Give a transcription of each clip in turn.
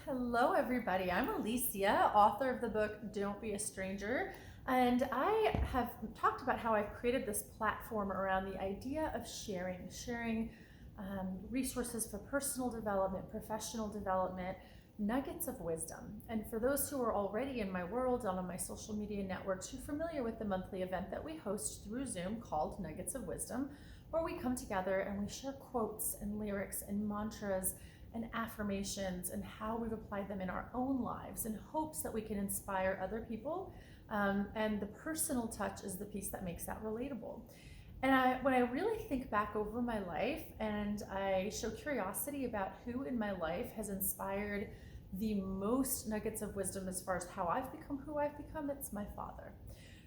Hello, everybody. I'm Alicia, author of the book Don't Be a Stranger. And I have talked about how I've created this platform around the idea of sharing resources for personal development, professional development, nuggets of wisdom. And for those who are already in my world and on my social media networks, you're familiar with the monthly event that we host through Zoom called Nuggets of Wisdom, where we come together and we share quotes and lyrics and mantras and affirmations and how we've applied them in our own lives in hopes that we can inspire other people. And the personal touch is the piece that makes that relatable. And when I really think back over my life and I show curiosity about who in my life has inspired the most nuggets of wisdom as far as how I've become who I've become, it's my father.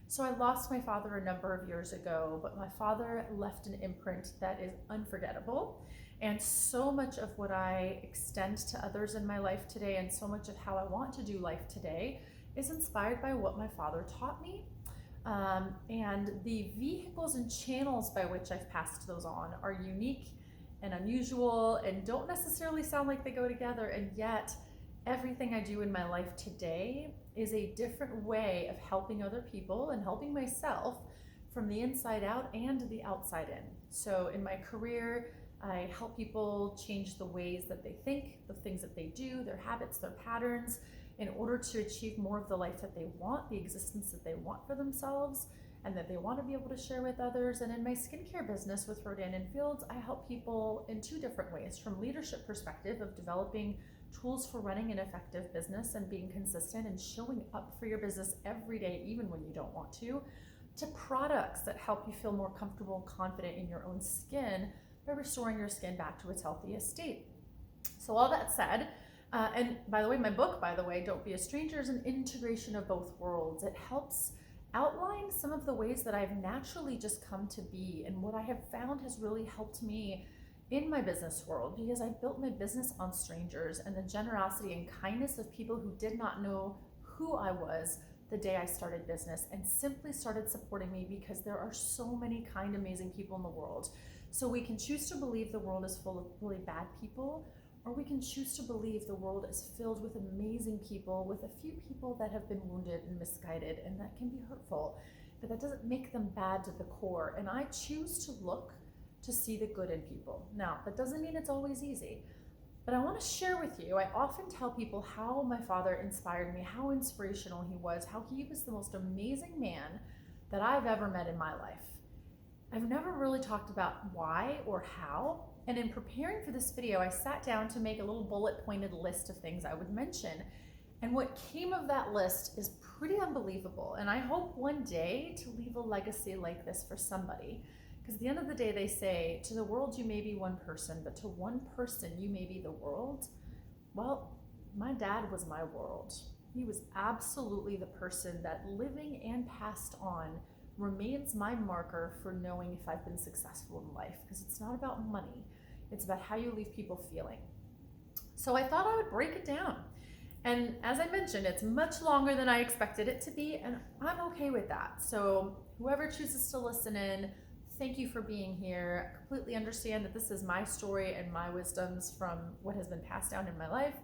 So I lost my father a number of years ago, but my father left an imprint that is unforgettable. And so much of what I extend to others in my life today, and so much of how I want to do life today, is inspired by what my father taught me. And the vehicles and channels by which I've passed those on are unique and unusual and don't necessarily sound like they go together. And yet, everything I do in my life today is a different way of helping other people and helping myself from the inside out and the outside in. So in my career, I help people change the ways that they think, the things that they do, their habits, their patterns, in order to achieve more of the life that they want, the existence that they want for themselves, and that they want to be able to share with others. And in my skincare business with Rodan & Fields, I help people in two different ways: from leadership perspective of developing tools for running an effective business and being consistent and showing up for your business every day, even when you don't want to products that help you feel more comfortable, confident in your own skin by restoring your skin back to its healthiest state. So all that said, and by the way, my book, Don't Be a Stranger, is an integration of both worlds. It helps outline some of the ways that I've naturally just come to be and what I have found has really helped me in my business world, because I built my business on strangers and the generosity and kindness of people who did not know who I was the day I started business and simply started supporting me because there are so many kind, amazing people in the world. So we can choose to believe the world is full of really bad people, or we can choose to believe the world is filled with amazing people, with a few people that have been wounded and misguided, and that can be hurtful, but that doesn't make them bad to the core. And I choose to look to see the good in people. Now, that doesn't mean it's always easy, but I want to share with you, I often tell people how my father inspired me, how inspirational he was, how he was the most amazing man that I've ever met in my life. I've never really talked about why or how, and in preparing for this video, I sat down to make a little bullet-pointed list of things I would mention, and what came of that list is pretty unbelievable, and I hope one day to leave a legacy like this for somebody. Because at the end of the day, they say, to the world you may be one person, but to one person you may be the world. Well, my dad was my world. He was absolutely the person that, living and passed on, remains my marker for knowing if I've been successful in life. Because it's not about money, it's about how you leave people feeling. So I thought I would break it down. And as I mentioned, it's much longer than I expected it to be, and I'm okay with that. So whoever chooses to listen in, thank you for being here. I completely understand that this is my story and my wisdoms from what has been passed down in my life.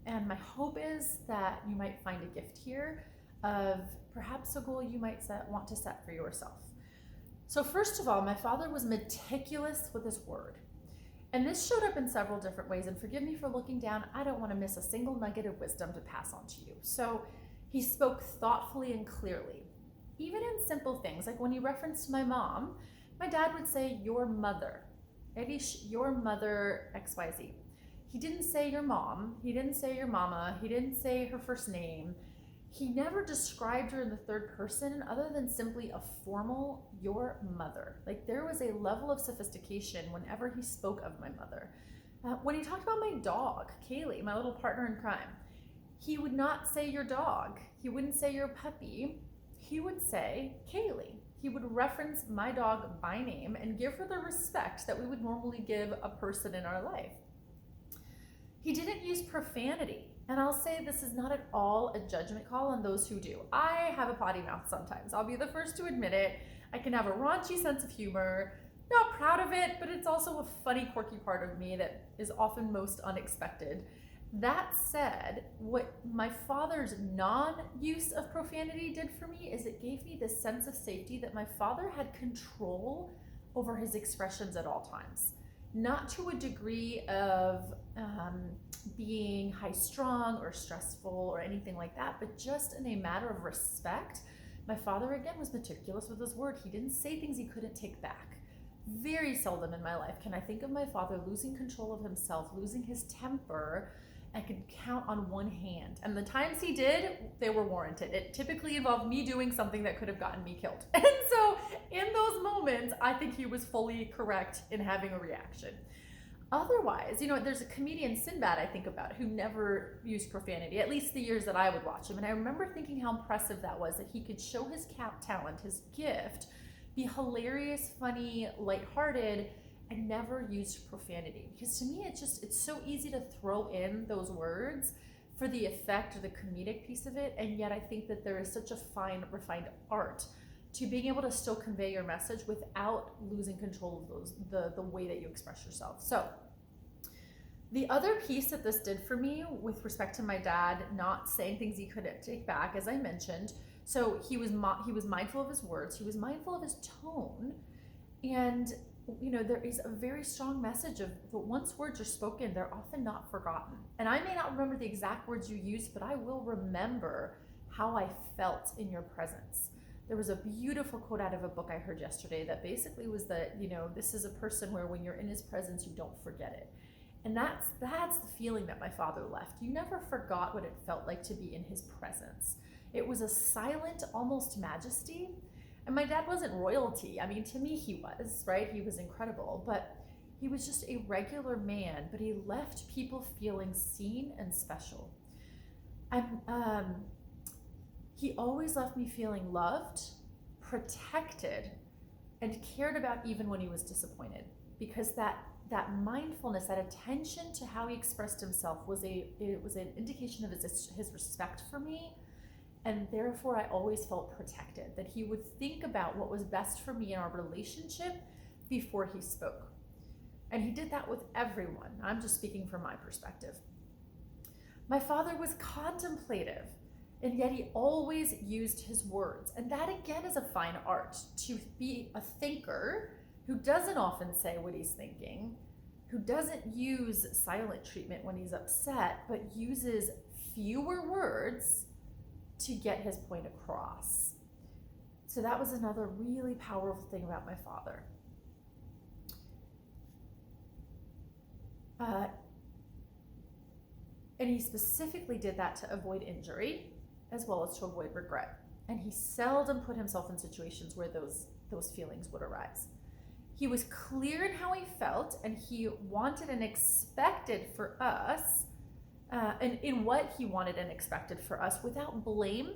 And my hope is that you might find a gift here of perhaps a goal you might want to set for yourself. So first of all, my father was meticulous with his word. And this showed up in several different ways. And forgive me for looking down. I don't want to miss a single nugget of wisdom to pass on to you. So he spoke thoughtfully and clearly, even in simple things. Like when he referenced my mom, my dad would say, your mother, maybe your mother XYZ. He didn't say your mom, he didn't say your mama, he didn't say her first name. He never described her in the third person other than simply a formal, your mother. Like there was a level of sophistication whenever he spoke of my mother. When he talked about my dog, Kaylee, my little partner in crime, he would not say your dog. He wouldn't say your puppy. He would say Kaylee. He would reference my dog by name and give her the respect that we would normally give a person in our life. He didn't use profanity. And I'll say this is not at all a judgment call on those who do. I have a potty mouth sometimes. I'll be the first to admit it. I can have a raunchy sense of humor. Not proud of it, but it's also a funny, quirky part of me that is often most unexpected. That said, what my father's non-use of profanity did for me is it gave me this sense of safety that my father had control over his expressions at all times. Not to a degree of being high strung or stressful or anything like that, but just in a matter of respect. My father, again, was meticulous with his word. He didn't say things he couldn't take back. Very seldom in my life can I think of my father losing control of himself, losing his temper. I could count on one hand. And the times he did, they were warranted. It typically involved me doing something that could have gotten me killed. And so in those moments, I think he was fully correct in having a reaction. Otherwise, there's a comedian, Sinbad, I think about, who never used profanity, at least the years that I would watch him. And I remember thinking how impressive that was, that he could show his talent, his gift, be hilarious, funny, lighthearted, and never used profanity. Because to me, it's so easy to throw in those words for the effect or the comedic piece of it. And yet I think that there is such a fine, refined art to being able to still convey your message without losing control of the way that you express yourself. So the other piece that this did for me with respect to my dad not saying things he couldn't take back, as I mentioned, so he was mindful of his words, he was mindful of his tone, and there is a very strong message of once words are spoken, they're often not forgotten. And I may not remember the exact words you used, but I will remember how I felt in your presence. There was a beautiful quote out of a book I heard yesterday that basically was that, this is a person where when you're in his presence, you don't forget it. And that's the feeling that my father left. You never forgot what it felt like to be in his presence. It was a silent, almost majesty. And my dad wasn't royalty. I mean, to me, he was, right? He was incredible, but he was just a regular man, but he left people feeling seen and special. He always left me feeling loved, protected, and cared about even when he was disappointed. Because that mindfulness, that attention to how he expressed himself was an indication of his respect for me. And therefore, I always felt protected, that he would think about what was best for me in our relationship before he spoke. And he did that with everyone. I'm just speaking from my perspective. My father was contemplative, and yet he always used his words. And that, again, is a fine art, to be a thinker who doesn't often say what he's thinking, who doesn't use silent treatment when he's upset, but uses fewer words to get his point across. So that was another really powerful thing about my father. And he specifically did that to avoid injury as well as to avoid regret. And he seldom put himself in situations where those feelings would arise. He was clear in how he felt, and he wanted and expected for us, and in what he wanted and expected for us without blame.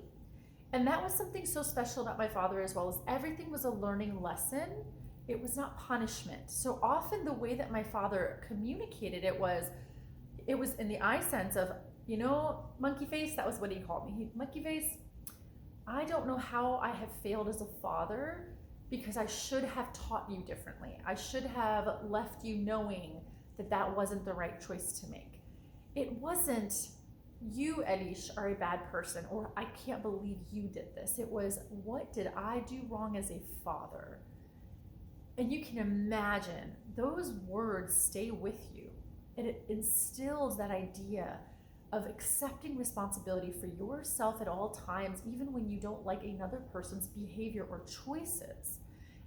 And that was something so special about my father, as well as everything was a learning lesson. It was not punishment. So often the way that my father communicated it was in the I sense of, monkey face, that was what he called me. Monkey face, I don't know how I have failed as a father, because I should have taught you differently. I should have left you knowing that wasn't the right choice to make. It wasn't, you, Elish, are a bad person, or I can't believe you did this. It was, what did I do wrong as a father? And you can imagine those words stay with you. And it instills that idea of accepting responsibility for yourself at all times, even when you don't like another person's behavior or choices.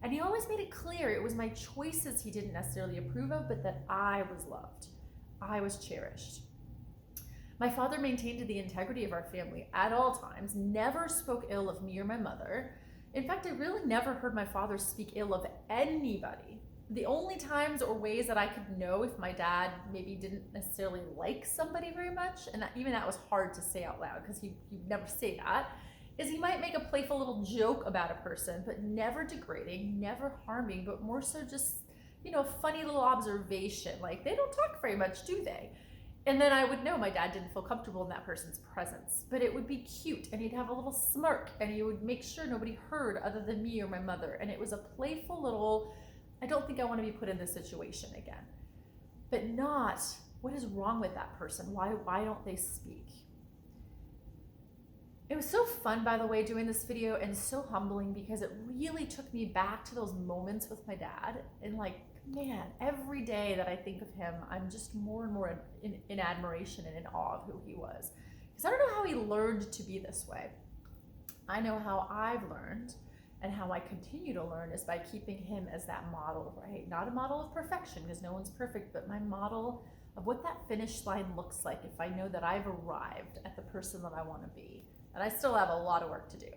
And he always made it clear it was my choices he didn't necessarily approve of, but that I was loved. I was cherished. My father maintained the integrity of our family at all times, never spoke ill of me or my mother. In fact, I really never heard my father speak ill of anybody. The only times or ways that I could know if my dad maybe didn't necessarily like somebody very much, and even that was hard to say out loud because he'd never say that, is he might make a playful little joke about a person, but never degrading, never harming, but more so just, a funny little observation. Like, they don't talk very much, do they? And then I would know my dad didn't feel comfortable in that person's presence, but it would be cute, and he'd have a little smirk, and he would make sure nobody heard other than me or my mother. And it was a playful little, I don't think I want to be put in this situation again, but not What is wrong with that person? Why don't they speak? It was so fun, by the way, doing this video, and so humbling because it really took me back to those moments with my dad. And like, man, every day that I think of him, I'm just more and more in admiration and in awe of who he was. Because I don't know how he learned to be this way. I know how I've learned, and how I continue to learn is by keeping him as that model, right? Not a model of perfection, because no one's perfect, but my model of what that finish line looks like if I know that I've arrived at the person that I want to be. And I still have a lot of work to do.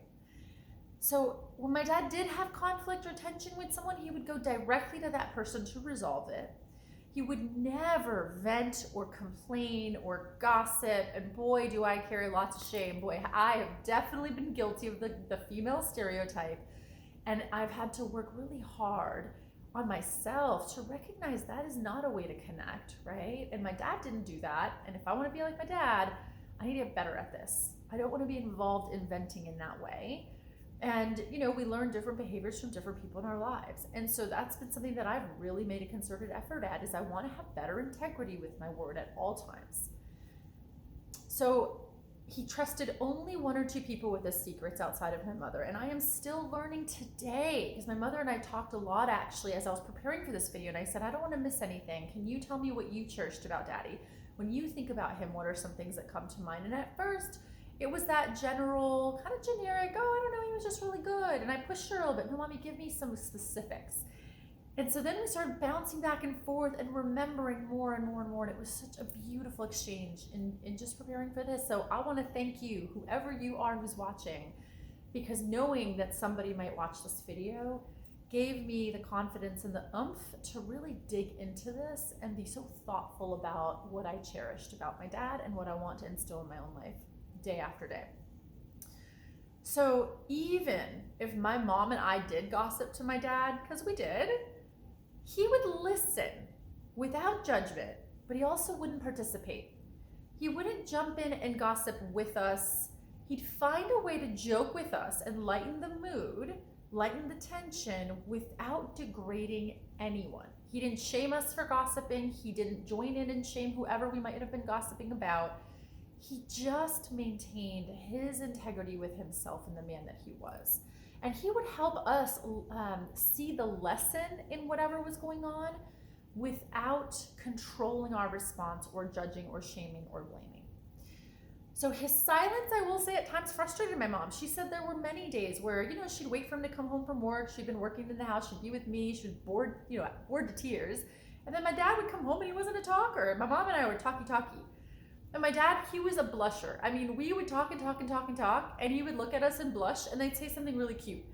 So when my dad did have conflict or tension with someone, he would go directly to that person to resolve it. He would never vent or complain or gossip. And boy, do I carry lots of shame. Boy, I have definitely been guilty of the female stereotype. And I've had to work really hard on myself to recognize that is not a way to connect, right? And my dad didn't do that. And if I want to be like my dad, I need to get better at this. I don't want to be involved in venting in that way. And, you know, we learn different behaviors from different people in our lives. And so that's been something that I've really made a concerted effort at, is I want to have better integrity with my word at all times. So he trusted only one or two people with his secrets outside of my mother. And I am still learning today, because my mother and I talked a lot actually as I was preparing for this video. And I said, I don't want to miss anything. Can you tell me what you cherished about Daddy? When you think about him, what are some things that come to mind? And at first, it was that general, kind of generic, oh, I don't know, he was just really good. And I pushed her a little bit, no, mommy, give me some specifics. And so then we started bouncing back and forth and remembering more and more and more. And it was such a beautiful exchange in just preparing for this. So I want to thank you, whoever you are who's watching, because knowing that somebody might watch this video gave me the confidence and the oomph to really dig into this and be so thoughtful about what I cherished about my dad and what I want to instill in my own life day after day. So even if my mom and I did gossip to my dad, because we did, he would listen without judgment, but he also wouldn't participate. He wouldn't jump in and gossip with us. He'd find a way to joke with us and lighten the mood, lighten the tension without degrading anyone. He didn't shame us for gossiping. He didn't join in and shame whoever we might have been gossiping about. He just maintained his integrity with himself and the man that he was. And he would help us see the lesson in whatever was going on without controlling our response or judging or shaming or blaming. So his silence, I will say, at times frustrated my mom. She said there were many days where, you know, she'd wait for him to come home from work. She'd been working in the house. She'd be with me. She was bored, bored to tears. And then my dad would come home and he wasn't a talker. My mom and I were talky. And my dad, he was a blusher. I mean, we would talk, and he would look at us and blush, and they'd say something really cute.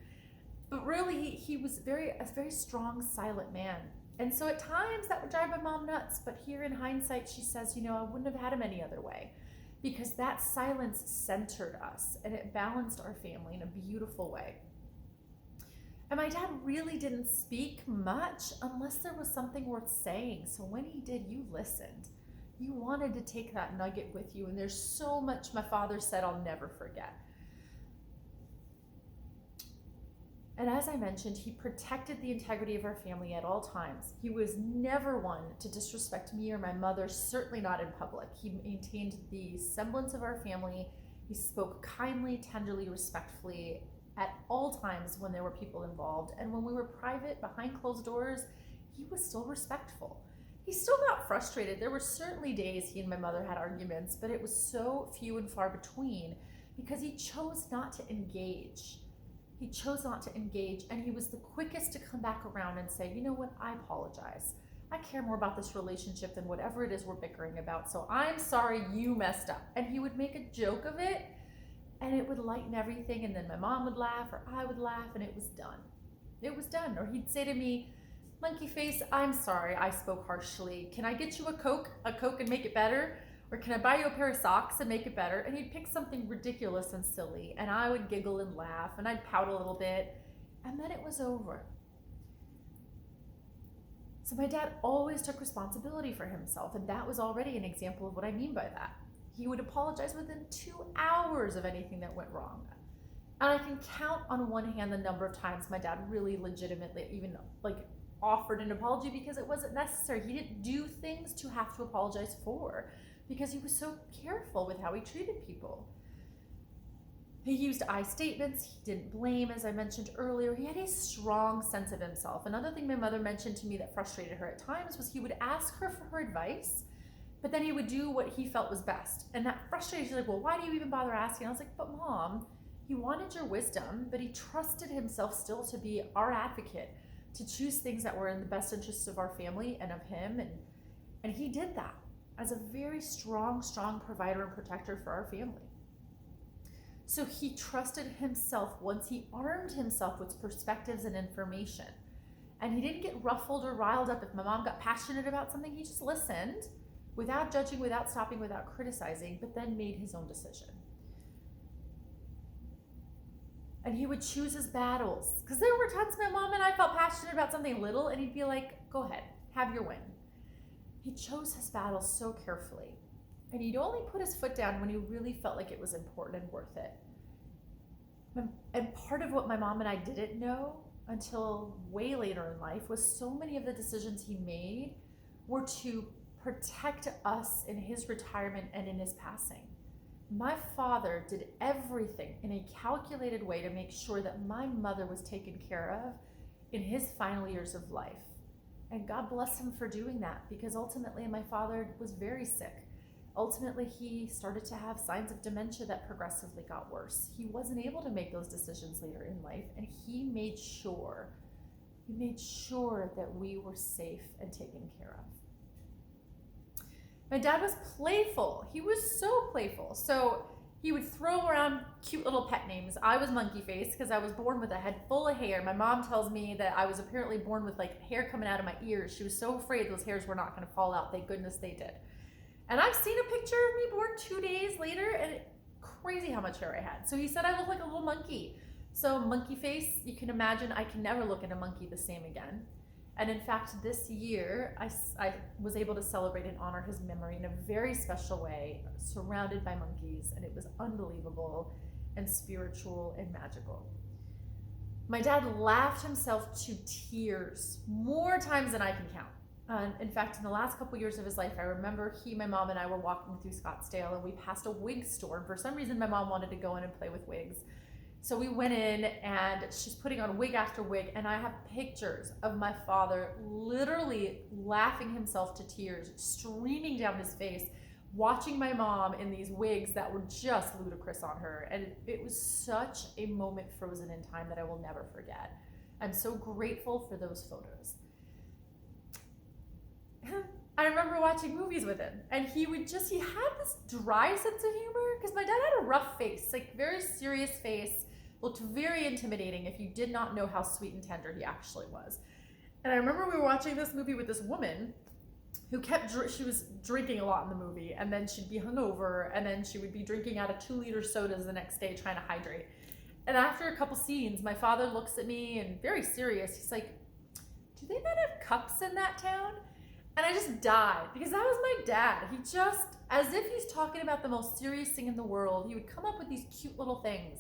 But really, he was a very strong, silent man. And so at times that would drive my mom nuts. But here in hindsight, she says, I wouldn't have had him any other way, because that silence centered us and it balanced our family in a beautiful way. And my dad really didn't speak much unless there was something worth saying. So when he did, you listened. You wanted to take that nugget with you. And there's so much my father said I'll never forget. And as I mentioned, he protected the integrity of our family at all times. He was never one to disrespect me or my mother, certainly not in public. He maintained the semblance of our family. He spoke kindly, tenderly, respectfully at all times when there were people involved. And when we were private, behind closed doors, he was still respectful. He still got frustrated. There were certainly days he and my mother had arguments, but it was so few and far between because he chose not to engage. He chose not to engage, and he was the quickest to come back around and say, you know what, I apologize. I care more about this relationship than whatever it is we're bickering about, so I'm sorry you messed up. And he would make a joke of it, and it would lighten everything, and then my mom would laugh, or I would laugh, and it was done. It was done. Or he'd say to me, monkey face, I'm sorry I spoke harshly. Can I get you a Coke and make it better? Or can I buy you a pair of socks and make it better? And he'd pick something ridiculous and silly, and I would giggle and laugh, and I'd pout a little bit, and then it was over. So my dad always took responsibility for himself, and that was already an example of what I mean by that. He would apologize within 2 hours of anything that went wrong. And I can count on one hand the number of times my dad really legitimately, even like offered an apology because it wasn't necessary. He didn't do things to have to apologize for because he was so careful with how he treated people. He used I statements. He didn't blame, as I mentioned earlier. He had a strong sense of himself. Another thing my mother mentioned to me that frustrated her at times was he would ask her for her advice, but then he would do what he felt was best. And that frustrated, she's like, well, why do you even bother asking? I was like, but Mom, he wanted your wisdom, but he trusted himself still to be our advocate, to choose things that were in the best interests of our family and of him. And he did that as a very strong provider and protector for our family. So he trusted himself once he armed himself with perspectives and information. And he didn't get ruffled or riled up if my mom got passionate about something. He just listened without judging, without stopping, without criticizing, but then made his own decision. And he would choose his battles. Because there were times my mom and I felt passionate about something little, and he'd be like, go ahead, have your win. He chose his battles so carefully. And he'd only put his foot down when he really felt like it was important and worth it. And part of what my mom and I didn't know until way later in life was so many of the decisions he made were to protect us in his retirement and in his passing. My father did everything in a calculated way to make sure that my mother was taken care of in his final years of life. And God bless him for doing that, because ultimately my father was very sick. Ultimately, he started to have signs of dementia that progressively got worse. He wasn't able to make those decisions later in life, and he made sure that we were safe and taken care of. My dad was playful. He was so playful. So he would throw around cute little pet names. I was Monkey Face because I was born with a head full of hair. My mom tells me that I was apparently born with like hair coming out of my ears. She was so afraid those hairs were not going to fall out. Thank goodness they did. And I've seen a picture of me born 2 days later, and crazy how much hair I had. So he said I look like a little monkey. So Monkey Face, you can imagine I can never look at a monkey the same again. And in fact, this year, I was able to celebrate and honor his memory in a very special way, surrounded by monkeys, and it was unbelievable and spiritual and magical. My dad laughed himself to tears more times than I can count. In fact, in the last couple years of his life, I remember my mom and I were walking through Scottsdale, and we passed a wig store. And for some reason, my mom wanted to go in and play with wigs. So we went in, and she's putting on wig after wig, and I have pictures of my father literally laughing himself to tears, streaming down his face, watching my mom in these wigs that were just ludicrous on her. And it was such a moment frozen in time that I will never forget. I'm so grateful for those photos. I remember watching movies with him, and he had this dry sense of humor, because my dad had a rough face, like very serious face, looked very intimidating if you did not know how sweet and tender he actually was. And I remember we were watching this movie with this woman who she was drinking a lot in the movie, and then she'd be hungover, and then she would be drinking out of 2-liter sodas the next day trying to hydrate. And after a couple scenes, my father looks at me and very serious, he's like, do they not have cups in that town? And I just died, because that was my dad. He just, as if he's talking about the most serious thing in the world, he would come up with these cute little things.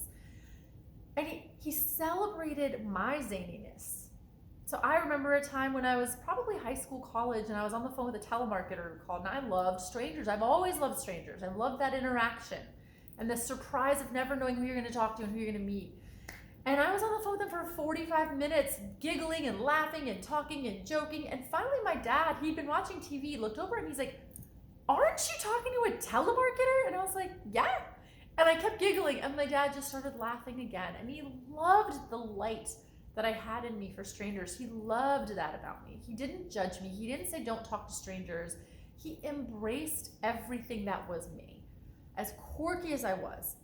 And he celebrated my zaniness. So I remember a time when I was probably high school, college, and I was on the phone with a telemarketer who called, and I loved strangers. I've always loved strangers. I loved that interaction and the surprise of never knowing who you're going to talk to and who you're going to meet. And I was on the phone with him for 45 minutes, giggling and laughing and talking and joking. And finally, my dad, he'd been watching TV, looked over and he's like, aren't you talking to a telemarketer? And I was like, yeah. And I kept giggling, and my dad just started laughing again. And he loved the light that I had in me for strangers. He loved that about me. He didn't judge me. He didn't say, don't talk to strangers. He embraced everything that was me, as quirky as I was.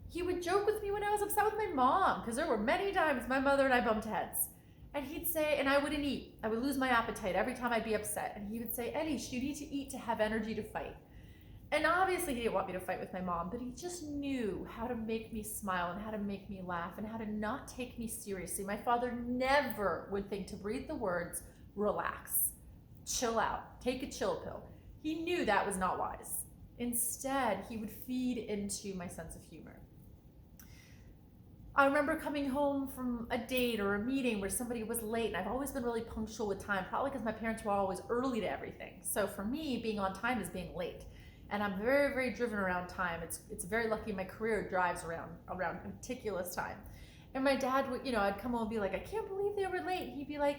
He would joke with me when I was upset with my mom, because there were many times my mother and I bumped heads. And he'd say, and I wouldn't eat. I would lose my appetite every time I'd be upset. And he would say, Eddie, you need to eat to have energy to fight. And obviously he didn't want me to fight with my mom, but he just knew how to make me smile and how to make me laugh and how to not take me seriously. My father never would think to breathe the words, relax, chill out, take a chill pill. He knew that was not wise. Instead, he would feed into my sense of humor. I remember coming home from a date or a meeting where somebody was late, and I've always been really punctual with time, probably because my parents were always early to everything. So for me, being on time is being late. And I'm very, very driven around time. It's very lucky my career drives around meticulous time. And my dad would, I'd come home and be like, I can't believe they were late. He'd be like,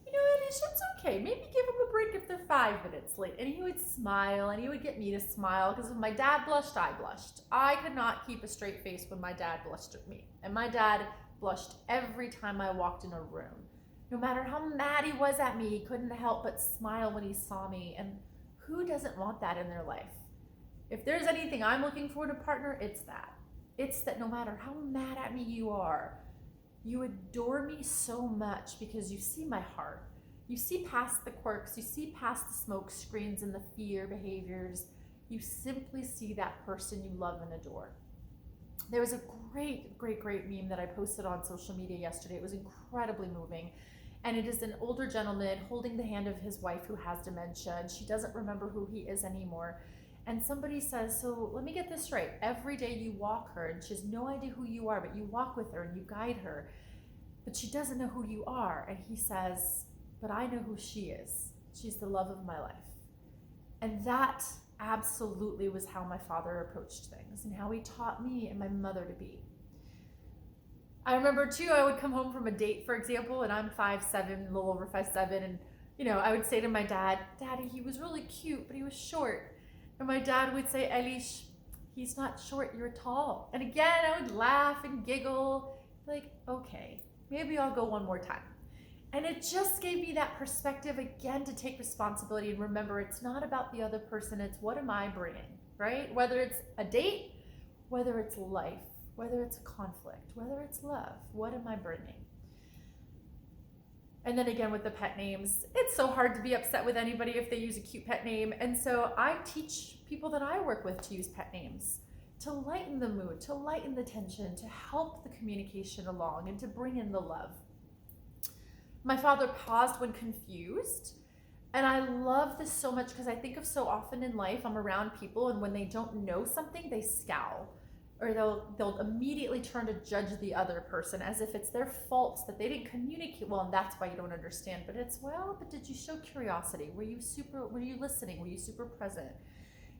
Elish, it's okay. Maybe give them a break if they're 5 minutes late. And he would smile, and he would get me to smile, because when my dad blushed, I blushed. I could not keep a straight face when my dad blushed at me. And my dad blushed every time I walked in a room. No matter how mad he was at me, he couldn't help but smile when he saw me. And who doesn't want that in their life? If there's anything I'm looking for in a partner, it's that. It's that no matter how mad at me you are, you adore me so much because you see my heart. You see past the quirks, you see past the smoke screens and the fear behaviors. You simply see that person you love and adore. There was a great meme that I posted on social media yesterday. It was incredibly moving. And it is an older gentleman holding the hand of his wife who has dementia, and she doesn't remember who he is anymore. And somebody says, so let me get this right. Every day you walk her, and she has no idea who you are, but you walk with her and you guide her, but she doesn't know who you are. And he says, but I know who she is. She's the love of my life. And that absolutely was how my father approached things and how he taught me and my mother to be. I remember too, I would come home from a date, for example, and I'm 5'7", a little over 5'7", and I would say to my dad, Daddy, he was really cute, but he was short. And my dad would say, Elish, he's not short, you're tall. And again, I would laugh and giggle, like, okay, maybe I'll go one more time. And it just gave me that perspective again to take responsibility and remember it's not about the other person, it's what am I bringing, right? Whether it's a date, whether it's life, whether it's a conflict, whether it's love, what am I bringing? And then again with the pet names, it's so hard to be upset with anybody if they use a cute pet name. And so I teach people that I work with to use pet names to lighten the mood, to lighten the tension, to help the communication along, and to bring in the love. My father paused when confused. And I love this so much because I think of so often in life, I'm around people and when they don't know something, they scowl. Or they'll immediately turn to judge the other person as if it's their fault that they didn't communicate well and that's why you don't understand. But it's, but did you show curiosity? Were you listening? Were you super present?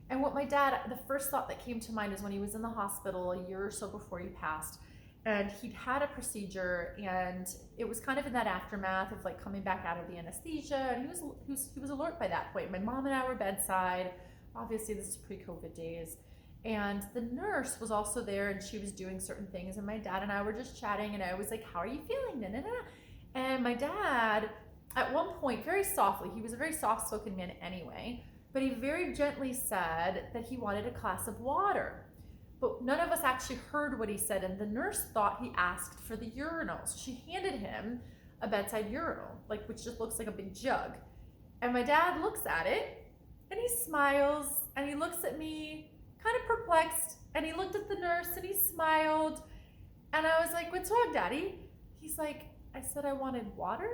And what my dad, the first thought that came to mind is when he was in the hospital a year or so before he passed, and he'd had a procedure, and it was kind of in that aftermath of like coming back out of the anesthesia, and he was alert by that point. My mom and I were bedside. Obviously this is pre-COVID days. And the nurse was also there, and she was doing certain things, and my dad and I were just chatting, and I was like, how are you feeling? And my dad, at one point, very softly, he was a very soft-spoken man anyway, but he very gently said that he wanted a glass of water. But none of us actually heard what he said, and the nurse thought he asked for the urinal. So she handed him a bedside urinal, which just looks like a big jug. And my dad looks at it, and he smiles, and he looks at me, kind of perplexed, and he looked at the nurse and he smiled, and I was like, what's wrong, Daddy? He's like, I said I wanted water.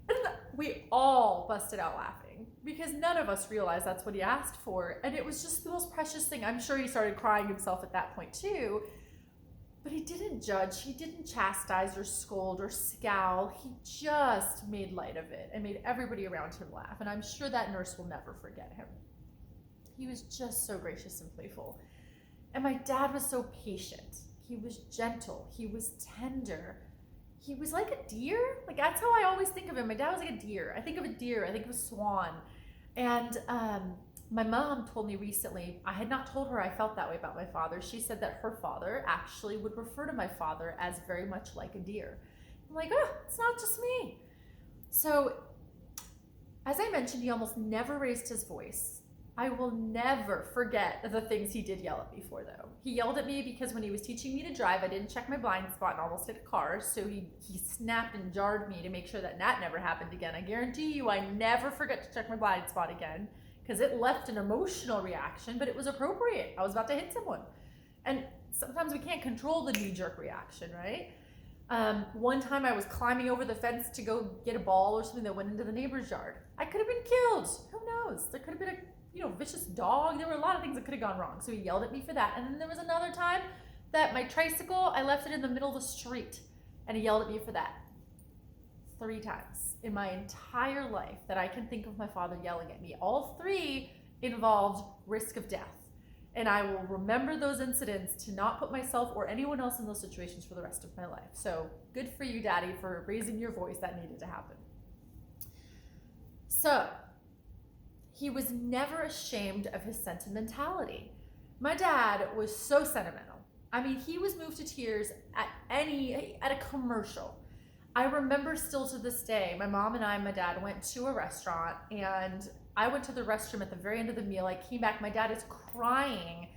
And we all busted out laughing because none of us realized that's what he asked for, and it was just the most precious thing. I'm sure he started crying himself at that point too, but he didn't judge, he didn't chastise or scold or scowl. He just made light of it and made everybody around him laugh, and I'm sure that nurse will never forget him. He was just so gracious and playful. And my dad was so patient. He was gentle. He was tender. He was like a deer. That's how I always think of him. My dad was like a deer. I think of a deer. I think of a swan. And my mom told me recently, I had not told her I felt that way about my father. She said that her father actually would refer to my father as very much like a deer. I'm like, it's not just me. So, as I mentioned, he almost never raised his voice. I will never forget the things he did yell at me for, though. He yelled at me because when he was teaching me to drive, I didn't check my blind spot and almost hit a car, so he snapped and jarred me to make sure that never happened again. I guarantee you I never forget to check my blind spot again because it left an emotional reaction, but it was appropriate. I was about to hit someone. And sometimes we can't control the knee-jerk reaction, right? One time I was climbing over the fence to go get a ball or something that went into the neighbor's yard. I could have been killed. Who knows? There could have been a vicious dog. There were a lot of things that could have gone wrong. So he yelled at me for that. And then there was another time that my tricycle, I left it in the middle of the street, and he yelled at me for that 3 times in my entire life that I can think of my father yelling at me. All 3 involved risk of death. And I will remember those incidents to not put myself or anyone else in those situations for the rest of my life. So good for you, Daddy, for raising your voice. That needed to happen. So he was never ashamed of his sentimentality. My dad was so sentimental. I mean, he was moved to tears at a commercial. I remember still to this day, my mom and I and my dad went to a restaurant, and I went to the restroom at the very end of the meal. I came back, my dad is crying,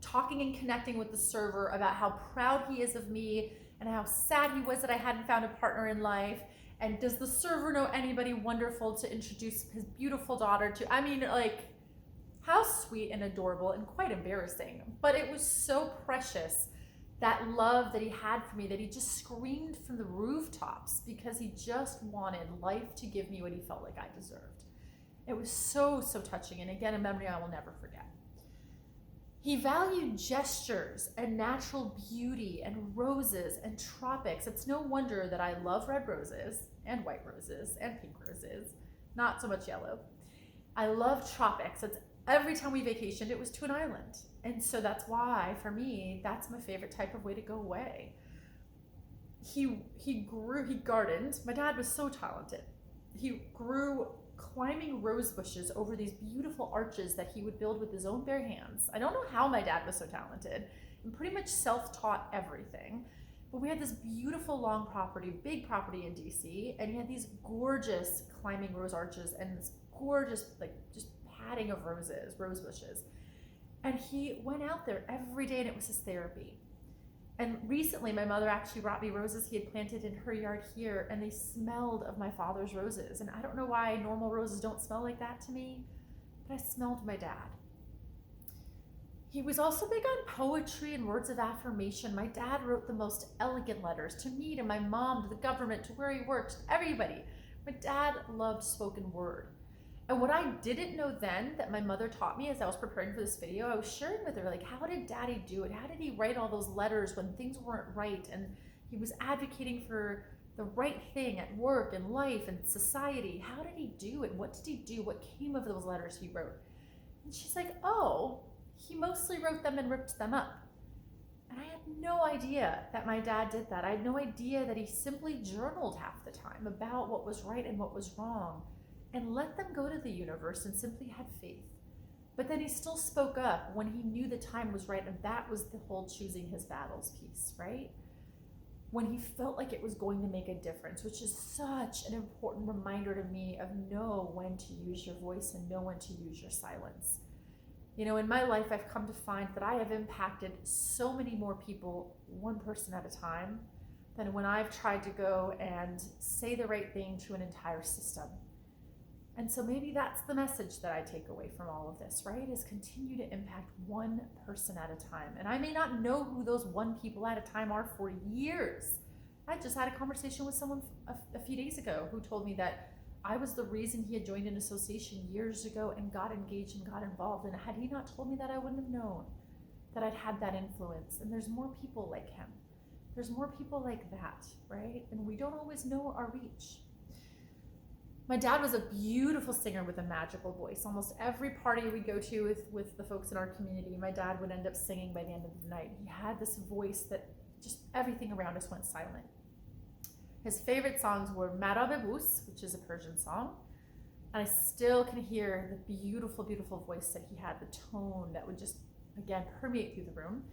talking and connecting with the server about how proud he is of me and how sad he was that I hadn't found a partner in life. And does the server know anybody wonderful to introduce his beautiful daughter to? I mean, like, how sweet and adorable and quite embarrassing. But it was so precious, that love that he had for me, that he just screamed from the rooftops because he just wanted life to give me what he felt like I deserved. It was so, so touching. And again, a memory I will never forget. He valued gestures and natural beauty and roses and tropics. It's no wonder that I love red roses and white roses and pink roses, not so much yellow. I love tropics. It's every time we vacationed, it was to an island. And so that's why, for me, that's my favorite type of way to go away. He gardened. My dad was so talented. He grew climbing rose bushes over these beautiful arches that he would build with his own bare hands. I don't know how my dad was so talented, and pretty much self-taught everything. But we had this beautiful long property, big property in DC, and he had these gorgeous climbing rose arches and this gorgeous, like, just padding of rose bushes. And he went out there every day, and it was his therapy. And recently, my mother actually brought me roses he had planted in her yard here, and they smelled of my father's roses. And I don't know why normal roses don't smell like that to me, but I smelled my dad. He was also big on poetry and words of affirmation. My dad wrote the most elegant letters to me, to my mom, to the government, to where he worked, to everybody. My dad loved spoken word. And what I didn't know then that my mother taught me as I was preparing for this video, I was sharing with her, like, how did Daddy do it? How did he write all those letters when things weren't right? And he was advocating for the right thing at work and life and society. How did he do it? What did he do? What came of those letters he wrote? And she's like, oh, he mostly wrote them and ripped them up. And I had no idea that my dad did that. I had no idea that he simply journaled half the time about what was right and what was wrong, and let them go to the universe and simply had faith. But then he still spoke up when he knew the time was right, and that was the whole choosing his battles piece, right? When he felt like it was going to make a difference, which is such an important reminder to me of know when to use your voice and know when to use your silence. You know, in my life, I've come to find that I have impacted so many more people, one person at a time, than when I've tried to go and say the right thing to an entire system. And so maybe that's the message that I take away from all of this, right? Is continue to impact one person at a time. And I may not know who those one people at a time are for years. I just had a conversation with someone a few days ago who told me that I was the reason he had joined an association years ago and got engaged and got involved. And had he not told me that, I wouldn't have known that I'd had that influence. And there's more people like him. There's more people like that, right? And we don't always know our reach. My dad was a beautiful singer with a magical voice. Almost every party we go to with the folks in our community, my dad would end up singing by the end of the night. He had this voice that just everything around us went silent. His favorite songs were Marabebus, which is a Persian song. And I still can hear the beautiful, beautiful voice that he had, the tone that would just, again, permeate through the room.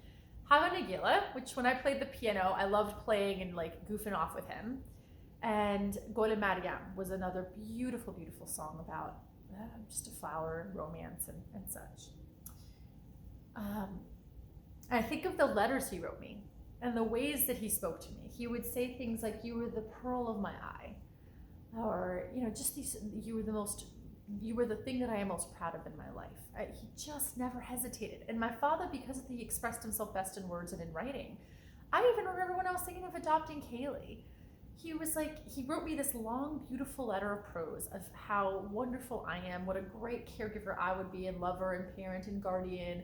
Hava Nagila, which when I played the piano, I loved playing and like goofing off with him. And Gole Maryam was another beautiful, beautiful song about just a flower and romance and such. I think of the letters he wrote me and the ways that he spoke to me. He would say things like, "You were the pearl of my eye," or, you know, just these, you were the thing that I am most proud of in my life. He just never hesitated. And my father, because he expressed himself best in words and in writing, I even remember when I was thinking of adopting Kaylee, he was like, he wrote me this long, beautiful letter of prose of how wonderful I am, what a great caregiver I would be, and lover and parent and guardian,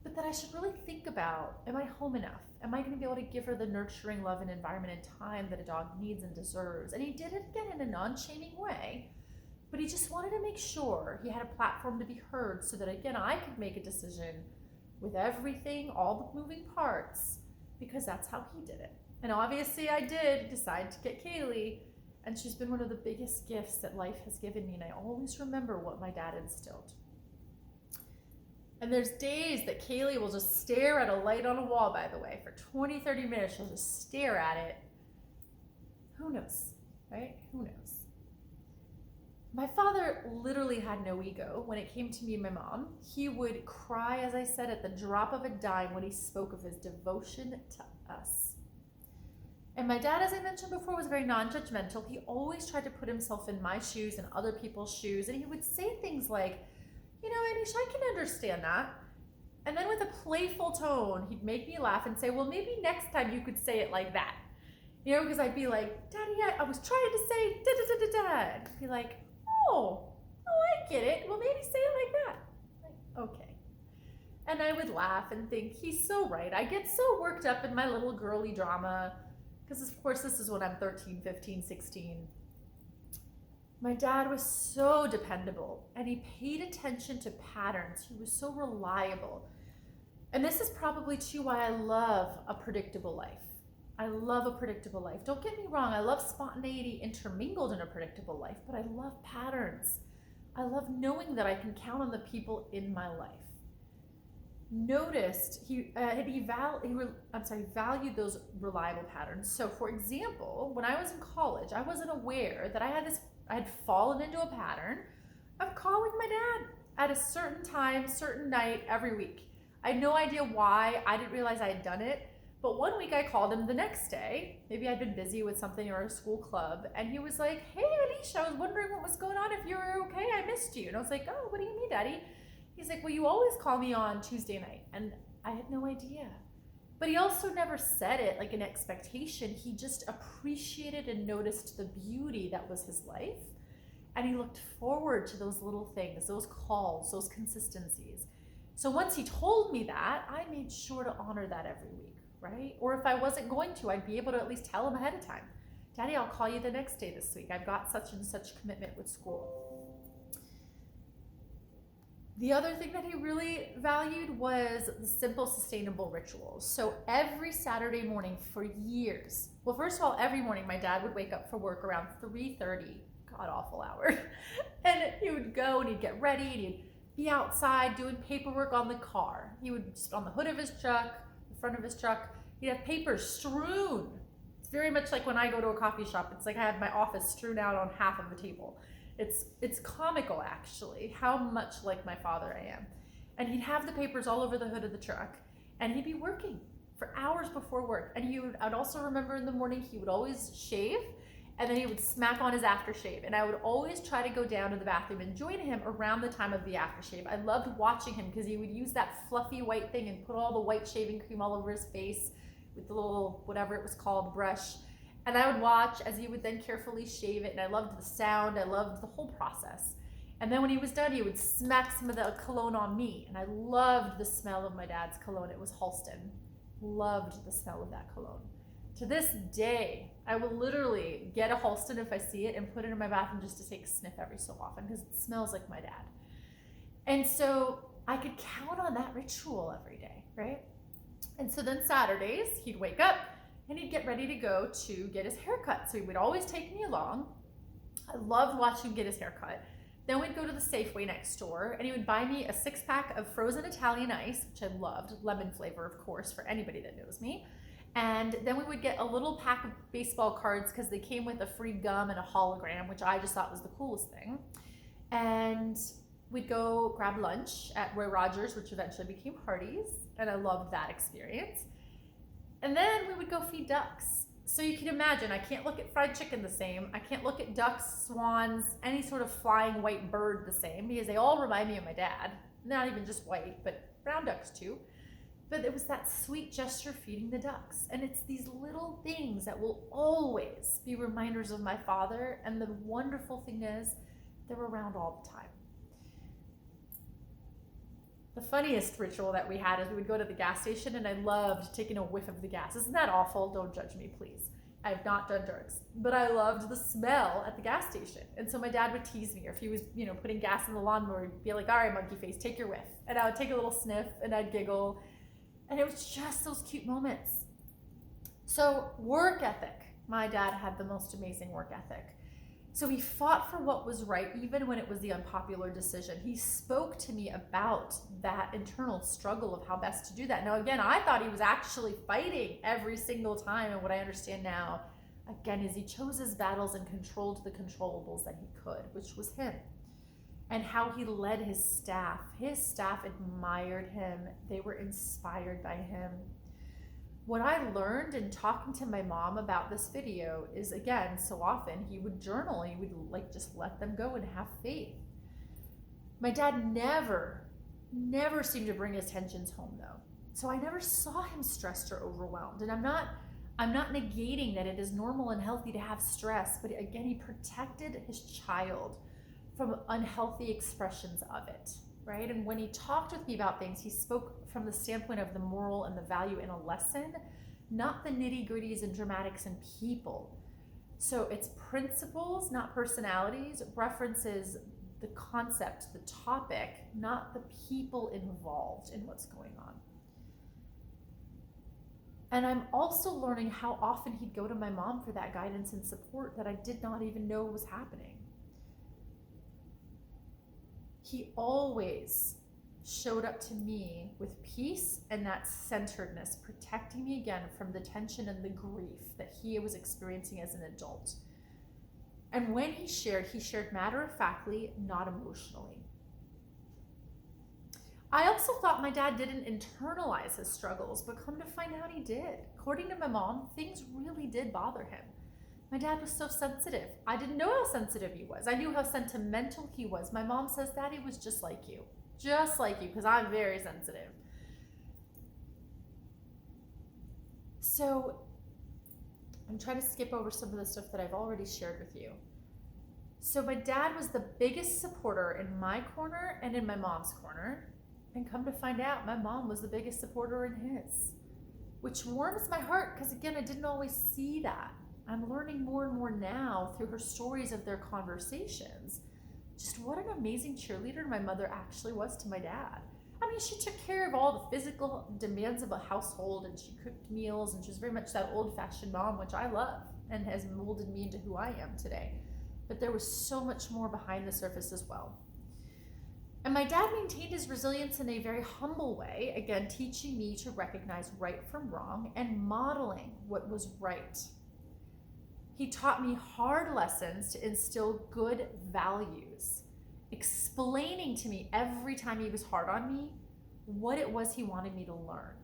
but that I should really think about, am I home enough? Am I going to be able to give her the nurturing love and environment and time that a dog needs and deserves? And he did it again in a non-shaming way, but he just wanted to make sure he had a platform to be heard so that, again, I could make a decision with everything, all the moving parts, because that's how he did it. And obviously I did decide to get Kaylee, and she's been one of the biggest gifts that life has given me, and I always remember what my dad instilled. And there's days that Kaylee will just stare at a light on a wall, by the way, for 20, 30 minutes. She'll just stare at it. Who knows, right? Who knows? My father literally had no ego when it came to me and my mom. He would cry, as I said, at the drop of a dime when he spoke of his devotion to us. And my dad, as I mentioned before, was very non-judgmental. He always tried to put himself in my shoes and other people's shoes. And he would say things like, you know, Anisha, I can understand that. And then with a playful tone, he'd make me laugh and say, well, maybe next time you could say it like that. You know, because I'd be like, Daddy, I was trying to say da-da-da-da-da. And he'd be like, oh, I get it. Well, maybe say it like that. Like, okay. And I would laugh and think, he's so right. I get so worked up in my little girly drama, because of course this is when I'm 13, 15, 16. My dad was so dependable, and he paid attention to patterns. He was so reliable. And this is probably too why I love a predictable life. I love a predictable life. Don't get me wrong, I love spontaneity intermingled in a predictable life, but I love patterns. I love knowing that I can count on the people in my life. Noticed he valued those reliable patterns. So for example, when I was in college, I wasn't aware that I had fallen into a pattern of calling my dad at a certain time, certain night, every week. I had no idea why. I didn't realize I had done it. But one week I called him the next day. Maybe I'd been busy with something or a school club. And he was like, hey, Anisha, I was wondering what was going on, if you were okay. I missed you. And I was like, oh, what do you mean, Daddy? He's like, well, you always call me on Tuesday night. And I had no idea. But he also never said it like an expectation. He just appreciated and noticed the beauty that was his life. And he looked forward to those little things, those calls, those consistencies. So once he told me that, I made sure to honor that every week, right? Or if I wasn't going to, I'd be able to at least tell him ahead of time. Daddy, I'll call you the next day this week. I've got such and such commitment with school. The other thing that he really valued was the simple, sustainable rituals. So every Saturday morning for years, well, first of all, every morning my dad would wake up for work around 3:30, god awful hour. And he would go and he'd get ready and he'd be outside doing paperwork on the car. He would just on the hood of his truck, the front of his truck, he'd have papers strewn. It's very much like when I go to a coffee shop. It's like I have my office strewn out on half of the table. It's comical, actually, how much like my father I am. And he'd have the papers all over the hood of the truck, and he'd be working for hours before work. And I'd also remember in the morning he would always shave, and then he would smack on his aftershave. And I would always try to go down to the bathroom and join him around the time of the aftershave. I loved watching him because he would use that fluffy white thing and put all the white shaving cream all over his face with the little, whatever it was called, brush. And I would watch as he would then carefully shave it, and I loved the sound, I loved the whole process. And then when he was done, he would smack some of the cologne on me, and I loved the smell of my dad's cologne. It was Halston. Loved the smell of that cologne. To this day, I will literally get a Halston if I see it and put it in my bathroom just to take a sniff every so often because it smells like my dad. And so I could count on that ritual every day, right? And so then Saturdays, he'd wake up, and he'd get ready to go to get his hair cut. So he would always take me along. I loved watching him get his hair cut. Then we'd go to the Safeway next door, and he would buy me a 6-pack of frozen Italian ice, which I loved, lemon flavor, of course, for anybody that knows me. And then we would get a little pack of baseball cards because they came with a free gum and a hologram, which I just thought was the coolest thing. And we'd go grab lunch at Roy Rogers, which eventually became Hardee's, and I loved that experience. And then we would go feed ducks. So you can imagine, I can't look at fried chicken the same. I can't look at ducks, swans, any sort of flying white bird the same because they all remind me of my dad. Not even just white, but brown ducks too. But it was that sweet gesture feeding the ducks. And it's these little things that will always be reminders of my father. And the wonderful thing is, they're around all the time. The funniest ritual that we had is we would go to the gas station, and I loved taking a whiff of the gas. Isn't that awful? Don't judge me, please. I have not done drugs, but I loved the smell at the gas station. And so my dad would tease me, or if he was, putting gas in the lawnmower, he'd be like, all right, monkey face, take your whiff. And I would take a little sniff and I'd giggle. And it was just those cute moments. So work ethic. My dad had the most amazing work ethic. So he fought for what was right, even when it was the unpopular decision. He spoke to me about that internal struggle of how best to do that. Now, again, I thought he was actually fighting every single time. And what I understand now, again, is he chose his battles and controlled the controllables that he could, which was him. And how he led his staff. His staff admired him. They were inspired by him. What I learned in talking to my mom about this video is, again, so often he would journal. He would just let them go and have faith. My dad never seemed to bring his tensions home, though. So I never saw him stressed or overwhelmed. And I'm not negating that it is normal and healthy to have stress, but again, he protected his child from unhealthy expressions of it. Right? And when he talked with me about things, he spoke from the standpoint of the moral and the value in a lesson, not the nitty-gritties and dramatics in people. So it's principles, not personalities, references the concept, the topic, not the people involved in what's going on. And I'm also learning how often he'd go to my mom for that guidance and support that I did not even know was happening. He always showed up to me with peace and that centeredness, protecting me again from the tension and the grief that he was experiencing as an adult. And when he shared matter-of-factly, not emotionally. I also thought my dad didn't internalize his struggles, but come to find out he did. According to my mom, things really did bother him. My dad was so sensitive. I didn't know how sensitive he was. I knew how sentimental he was. My mom says that he was just like you, because I'm very sensitive. So I'm trying to skip over some of the stuff that I've already shared with you. So my dad was the biggest supporter in my corner and in my mom's corner. And come to find out, my mom was the biggest supporter in his, which warms my heart because, again, I didn't always see that. I'm learning more and more now through her stories of their conversations, just what an amazing cheerleader my mother actually was to my dad. I mean, she took care of all the physical demands of a household, and she cooked meals, and she was very much that old-fashioned mom, which I love and has molded me into who I am today. But there was so much more behind the surface as well. And my dad maintained his resilience in a very humble way, again, teaching me to recognize right from wrong and modeling what was right. He taught me hard lessons to instill good values, explaining to me every time he was hard on me what it was he wanted me to learn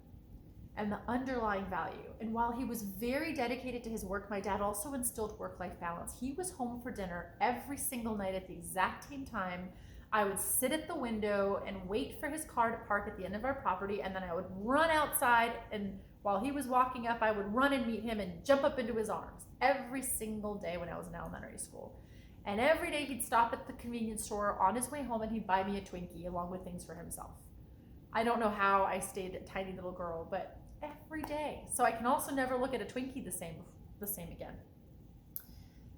and the underlying value. And while he was very dedicated to his work, my dad also instilled work-life balance. He was home for dinner every single night at the exact same time. I would sit at the window and wait for his car to park at the end of our property, and then I would run outside, and while he was walking up, I would run and meet him and jump up into his arms every single day when I was in elementary school. And every day he'd stop at the convenience store on his way home and he'd buy me a Twinkie along with things for himself. I don't know how I stayed a tiny little girl, but every day. So I can also never look at a Twinkie the same again.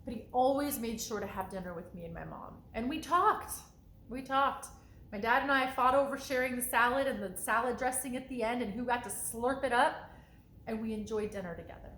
But he always made sure to have dinner with me and my mom. And we talked. My dad and I fought over sharing the salad and the salad dressing at the end and who got to slurp it up. And we enjoyed dinner together.